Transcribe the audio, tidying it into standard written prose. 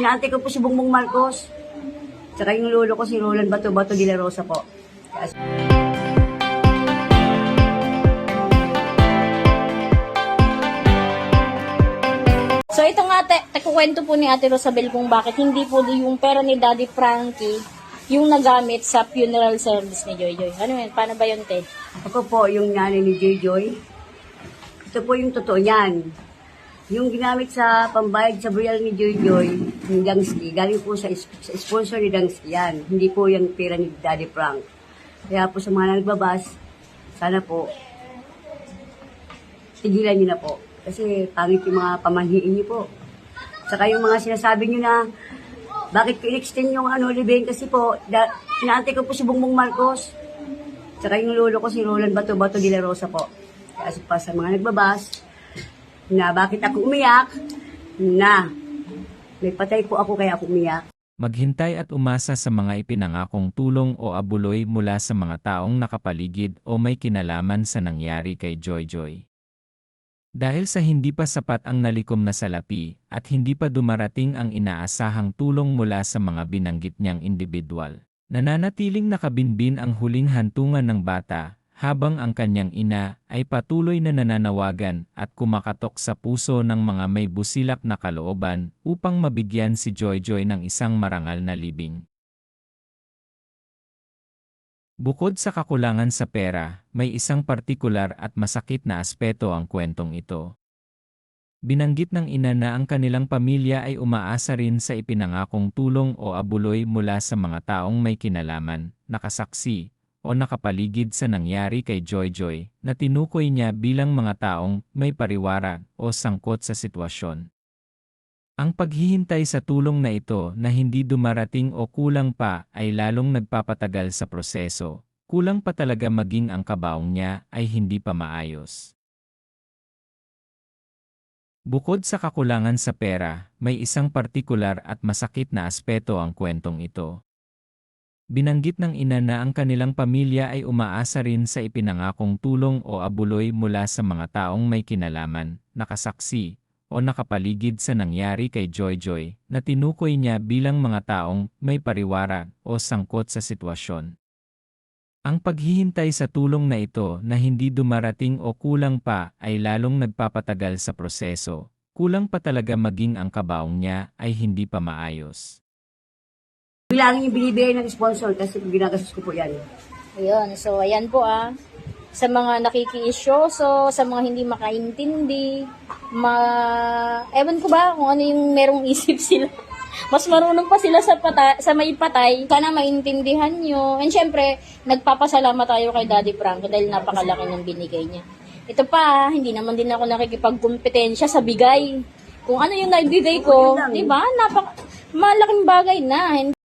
Inaantay ko po si Bongbong Marcos. Tsaka yung lolo ko si Roland Bato de la Rosa po. So ito nga, kukwento po ni Ate Rosabel kung bakit hindi po yung pera ni Daddy Frankie yung nagamit sa funeral service ni Joy Joy. Ano yun? Paano ba yun, Te? Ako po yung nanay ni Joy Joy. Ito po yung totoo niyan. Yung ginamit sa pambayad sa burial ni Joy Joy, ni Dangsky, galing po sa sponsor ni Dangsky yan. Hindi po yung pera ni Daddy Frank. Kaya po sa mga nagbabas, sana po, tigilan niyo na po. Kasi pangit yung mga pamanhiin niyo po. Saka yung mga sinasabi niyo na, bakit ko in-extend yung libing? Kasi po, inaantay ko po si Bongbong Marcos. Saka yung lolo ko si Roland Bato de la Rosa po. Kasi pa sa mga nagbabas, na bakit ako umiyak, na may patay po ako kaya ako umiyak. Maghintay at umasa sa mga ipinangakong tulong o abuloy mula sa mga taong nakapaligid o may kinalaman sa nangyari kay Joy Joy. Dahil sa hindi pa sapat ang nalikom na salapi at hindi pa dumarating ang inaasahang tulong mula sa mga binanggit niyang individual, nananatiling nakabinbin ang huling hantungan ng bata, habang ang kanyang ina ay patuloy na nananawagan at kumakatok sa puso ng mga may busilak na kalooban upang mabigyan si Joy Joy ng isang marangal na libing. Bukod sa kakulangan sa pera, may isang partikular at masakit na aspeto ang kwentong ito. Binanggit ng ina na ang kanilang pamilya ay umaasa rin sa ipinangakong tulong o abuloy mula sa mga taong may kinalaman, nakasaksi, o nakapaligid sa nangyari kay Joy Joy na tinukoy niya bilang mga taong may pariwara o sangkot sa sitwasyon. Ang paghihintay sa tulong na ito na hindi dumarating o kulang pa ay lalong nagpapatagal sa proseso, kulang pa talaga maging ang kabaong niya ay hindi pa maayos. Bukod sa kakulangan sa pera, may isang partikular at masakit na aspeto ang kwentong ito. Binanggit ng ina na ang kanilang pamilya ay umaasa rin sa ipinangakong tulong o abuloy mula sa mga taong may kinalaman, nakasaksi, o nakapaligid sa nangyari kay Joy Joy na tinukoy niya bilang mga taong may pariwara o sangkot sa sitwasyon. Ang paghihintay sa tulong na ito na hindi dumarating o kulang pa ay lalong nagpapatagal sa proseso, kulang pa talaga maging ang kabaong niya ay hindi pa maayos. Bilangin yung binibigay ng sponsor kasi ginagastos ko po yan. Ayun, so ayan po sa mga nakikiisyoso, sa mga hindi makaintindi, ewan ko ba kung ano yung merong isip sila. Mas marunong pa sila sa may patay. Sana maintindihan nyo. And syempre, nagpapasalamat tayo kay Daddy Frank dahil napakalaki ng binigay niya. Ito pa, hindi naman din ako nakikipagkumpetensya sa bigay. Kung ano yung naibigay ko, di ba? Malaking bagay na.